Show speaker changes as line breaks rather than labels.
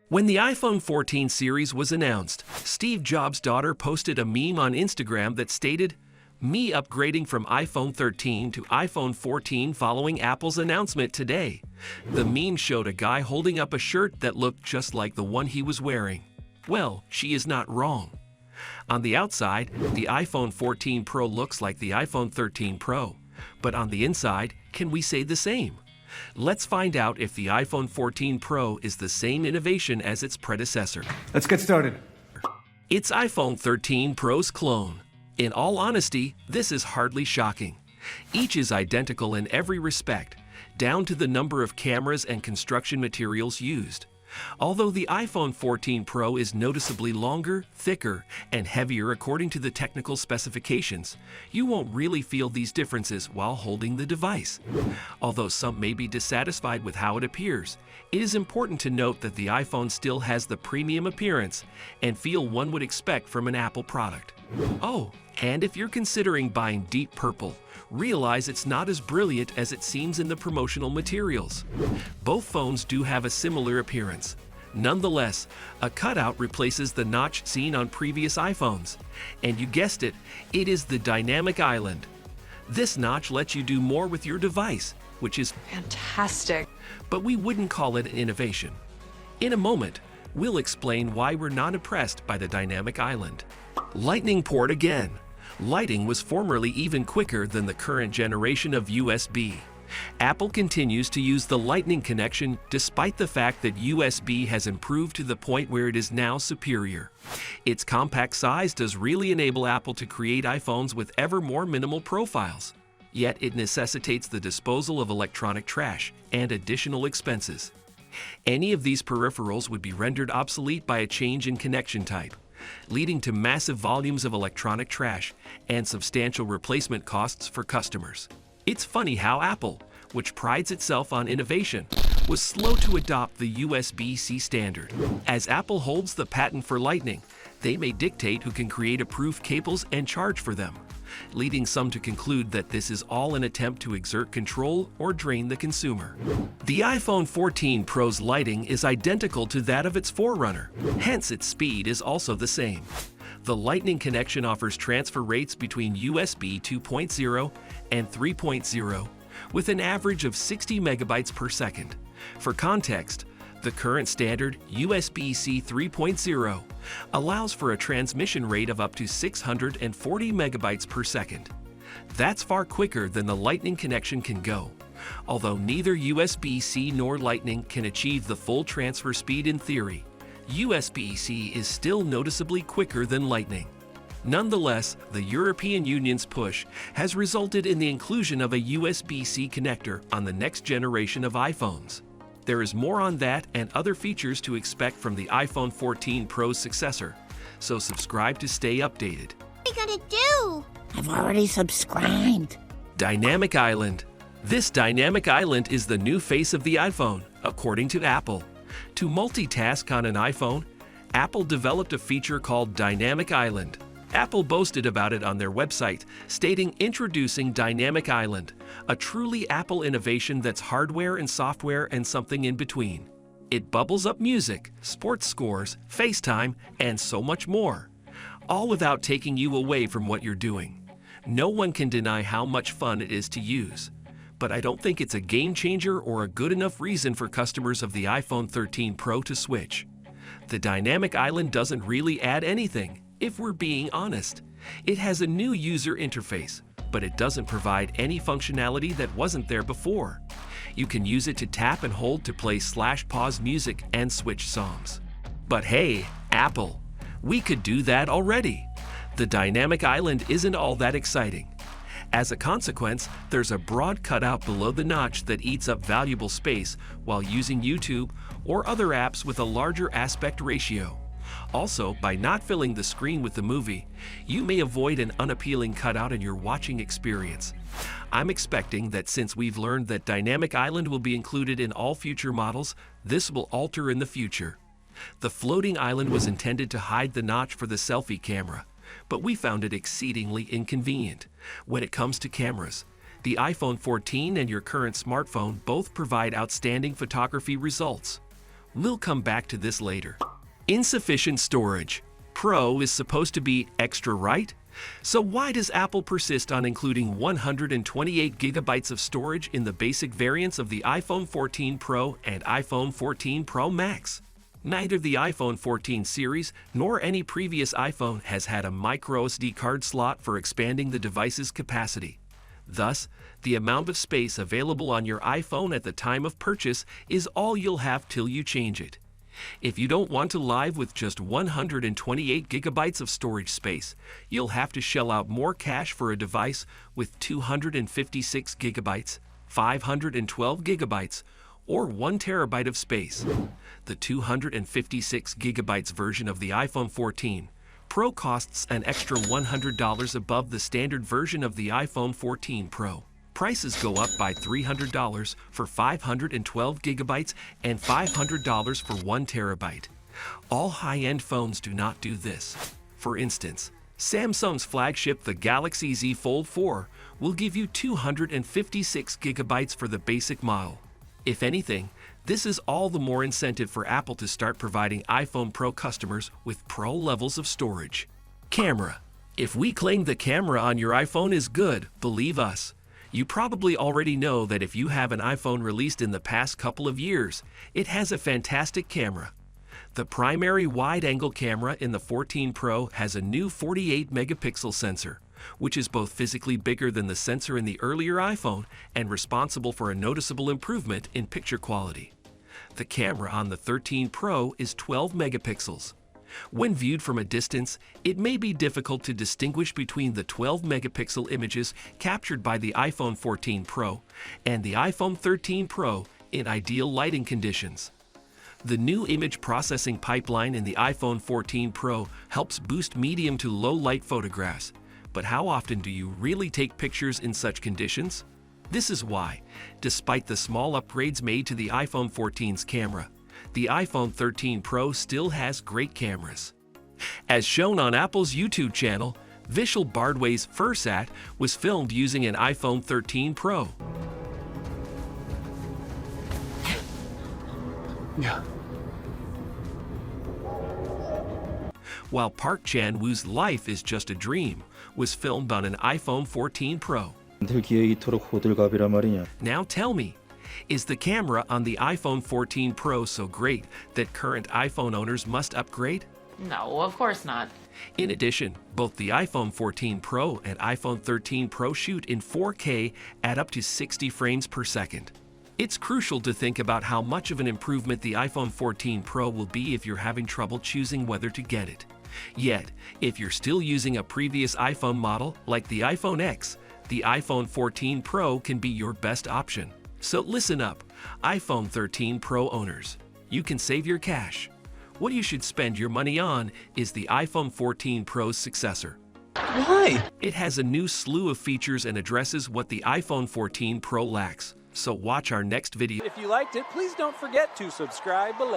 When the iPhone 14 series was announced, Steve Jobs' daughter posted a meme on Instagram that stated, "Me upgrading from iPhone 13 to iPhone 14 following Apple's announcement today." The meme showed a guy holding up a shirt that looked just like the one he was wearing. Well, she is not wrong. On the outside, the iPhone 14 Pro looks like the iPhone 13 Pro. But on the inside, can we say the same? Let's find out if the iPhone 14 Pro is the same innovation as its predecessor.
Let's get started.
It's iPhone 13 Pro's clone. In all honesty, this is hardly shocking. Each is identical in every respect, down to the number of cameras and construction materials used. Although the iPhone 14 Pro is noticeably longer, thicker, and heavier according to the technical specifications, you won't really feel these differences while holding the device. Although some may be dissatisfied with how it appears, it is important to note that the iPhone still has the premium appearance and feel one would expect from an Apple product. Oh, and if you're considering buying deep purple, realize it's not as brilliant as it seems in the promotional materials. Both phones do have a similar appearance. Nonetheless, a cutout replaces the notch seen on previous iPhones. And you guessed it, it is the dynamic island. This notch lets you do more with your device, which is
fantastic.
But we wouldn't call it an innovation. In a moment, we'll explain why we're not impressed by the dynamic island. Lightning port again. Lighting was formerly even quicker than the current generation of USB. Apple continues to use the Lightning connection despite the fact that USB has improved to the point where it is now superior. Its compact size does really enable Apple to create iPhones with ever more minimal profiles. Yet it necessitates the disposal of electronic trash and additional expenses. Any of these peripherals would be rendered obsolete by a change in connection type, leading to massive volumes of electronic trash and substantial replacement costs for customers. It's funny how Apple, which prides itself on innovation, was slow to adopt the USB-C standard. As Apple holds the patent for Lightning, they may dictate who can create approved cables and charge for them, leading some to conclude that this is all an attempt to exert control or drain the consumer. The iPhone 14 Pro's lighting is identical to that of its forerunner, hence its speed is also the same. The Lightning connection offers transfer rates between USB 2.0 and 3.0, with an average of 60 megabytes per second. For context, the current standard USB-C 3.0 allows for a transmission rate of up to 640 megabytes per second. That's far quicker than the Lightning connection can go. Although neither USB-C nor Lightning can achieve the full transfer speed in theory, USB-C is still noticeably quicker than Lightning. Nonetheless, the European Union's push has resulted in the inclusion of a USB-C connector on the next generation of iPhones. There is more on that and other features to expect from the iPhone 14 Pro's successor, so subscribe to stay updated.
What are you gonna do?
I've already subscribed.
Dynamic Island. This dynamic island is the new face of the iPhone, according to Apple. To multitask on an iPhone, Apple developed a feature called Dynamic Island. Apple boasted about it on their website, stating, "Introducing Dynamic Island, a truly Apple innovation that's hardware and software and something in between. It bubbles up music, sports scores, FaceTime, and so much more, all without taking you away from what you're doing. No one can deny how much fun it is to use. But I don't think it's a game changer or a good enough reason for customers of the iPhone 13 Pro to switch. The Dynamic Island doesn't really add anything, if we're being honest. It has a new user interface, but it doesn't provide any functionality that wasn't there before. You can use it to tap and hold to play /pause music and switch songs. But hey, Apple, we could do that already. The Dynamic Island isn't all that exciting. As a consequence, there's a broad cutout below the notch that eats up valuable space while using YouTube or other apps with a larger aspect ratio. Also, by not filling the screen with the movie, you may avoid an unappealing cutout in your watching experience. I'm expecting that since we've learned that Dynamic Island will be included in all future models, this will alter in the future. The floating island was intended to hide the notch for the selfie camera, but we found it exceedingly inconvenient. When it comes to cameras, the iPhone 14 and your current smartphone both provide outstanding photography results. We'll come back to this later. Insufficient storage. Pro is supposed to be extra, right? So why does Apple persist on including 128 gigabytes of storage in the basic variants of the iPhone 14 Pro and iPhone 14 Pro Max? Neither the iPhone 14 series nor any previous iPhone has had a microSD card slot for expanding the device's capacity. Thus, the amount of space available on your iPhone at the time of purchase is all you'll have till you change it. If you don't want to live with just 128 gigabytes of storage space, you'll have to shell out more cash for a device with 256 gigabytes, 512 gigabytes, or 1 terabyte of space. The 256 gigabytes version of the iPhone 14 Pro costs an extra $100 above the standard version of the iPhone 14 Pro. Prices go up by $300 for 512 gigabytes and $500 for 1 terabyte. All high-end phones do not do this. For instance, Samsung's flagship, the Galaxy Z Fold 4, will give you 256 gigabytes for the basic model. If anything, this is all the more incentive for Apple to start providing iPhone Pro customers with Pro levels of storage. Camera. If we claim the camera on your iPhone is good, believe us. You probably already know that if you have an iPhone released in the past couple of years, it has a fantastic camera. The primary wide-angle camera in the 14 Pro has a new 48-megapixel sensor, which is both physically bigger than the sensor in the earlier iPhone and responsible for a noticeable improvement in picture quality. The camera on the 13 Pro is 12 megapixels. When viewed from a distance, it may be difficult to distinguish between the 12-megapixel images captured by the iPhone 14 Pro and the iPhone 13 Pro in ideal lighting conditions. The new image processing pipeline in the iPhone 14 Pro helps boost medium to low light photographs. But how often do you really take pictures in such conditions? This is why, despite the small upgrades made to the iPhone 14's camera, the iPhone 13 Pro still has great cameras. As shown on Apple's YouTube channel, Vishal Bardway's Fursat was filmed using an iPhone 13 Pro.
Yeah.
While Park Chan-woo's Life is Just a Dream was filmed on an iPhone 14 Pro.
들기에 이토록 호들갑이란 말이냐?
Now tell me, is the camera on the iPhone 14 Pro so great that current iPhone owners must upgrade?
No, of course not.
In addition, both the iPhone 14 Pro and iPhone 13 Pro shoot in 4K at up to 60 frames per second. It's crucial to think about how much of an improvement the iPhone 14 Pro will be if you're having trouble choosing whether to get it. Yet, if you're still using a previous iPhone model like the iPhone X, the iPhone 14 Pro can be your best option. So listen up, iPhone 13 Pro owners. You can save your cash. What you should spend your money on is the iPhone 14 Pro's successor.
Why?
It has a new slew of features and addresses what the iPhone 14 Pro lacks. So watch our next video.
If you liked it, please don't forget to subscribe below.